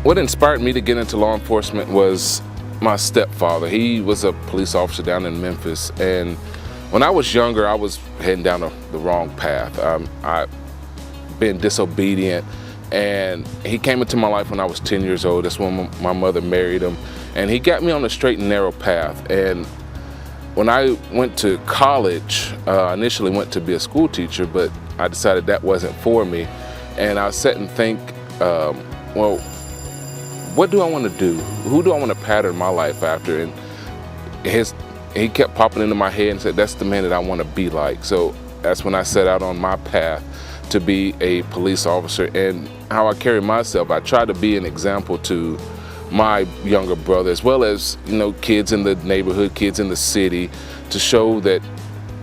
What inspired me to get into law enforcement was my stepfather. He was a police officer down in Memphis, and when I was younger, I was heading down the wrong path. I been disobedient, and he came into my life when I was 10 years old. That's when my mother married him, and he got me on the straight and narrow path. And when I went to college, I initially went to be a school teacher, but I decided that wasn't for me. And I sat and think, well, what do I want to do? Who do I want to pattern my life after? And he kept popping into my head and said, that's the man that I want to be like. So that's when I set out on my path to be a police officer. And how I carry myself, I try to be an example to my younger brother, as well as, you know, kids in the neighborhood, kids in the city, to show that,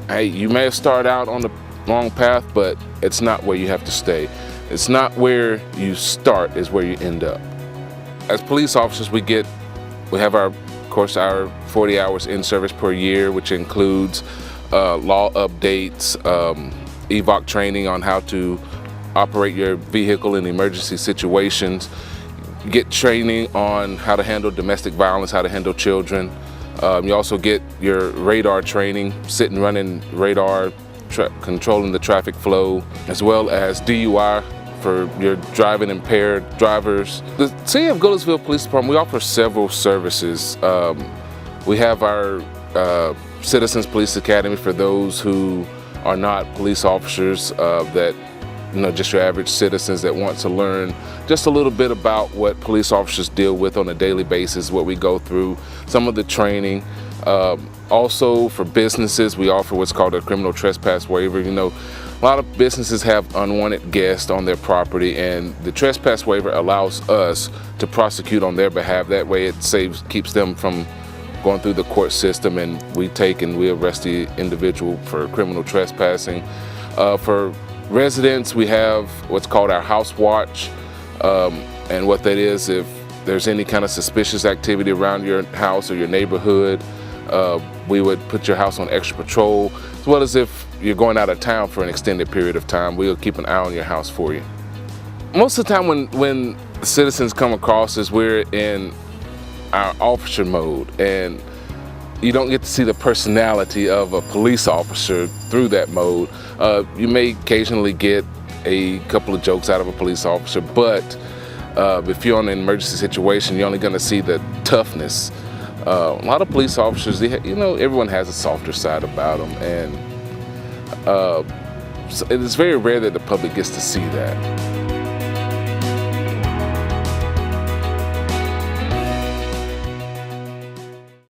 hey, you may have started out on the wrong path, but it's not where you have to stay. It's not where you start, is where you end up. As police officers, we have our 40 hours in service per year, which includes law updates, evoc training on how to operate your vehicle in emergency situations, get training on how to handle domestic violence, how to handle children. You also get your radar training, sit and running radar, controlling the traffic flow, as well as DUI for your driving impaired drivers. The City of Goodlettsville Police Department, we offer several services. We have our Citizens Police Academy for those who are not police officers, that, you know, just your average citizens that want to learn just a little bit about what police officers deal with on a daily basis, what we go through, some of the training. Also for businesses, we offer what's called a criminal trespass waiver. You know, a lot of businesses have unwanted guests on their property, and the trespass waiver allows us to prosecute on their behalf. That way it keeps them from going through the court system, and we arrest the individual for criminal trespassing. For residents, we have what's called our house watch, and what that is, if there's any kind of suspicious activity around your house or your neighborhood, we would put your house on extra patrol, as well as if you're going out of town for an extended period of time, we'll keep an eye on your house for you. Most of the time when citizens come across us, we're in our officer mode, and you don't get to see the personality of a police officer through that mode. You may occasionally get a couple of jokes out of a police officer, but if you're in an emergency situation, you're only going to see the toughness. A lot of police officers, you know, everyone has a softer side about them, and it's very rare that the public gets to see that.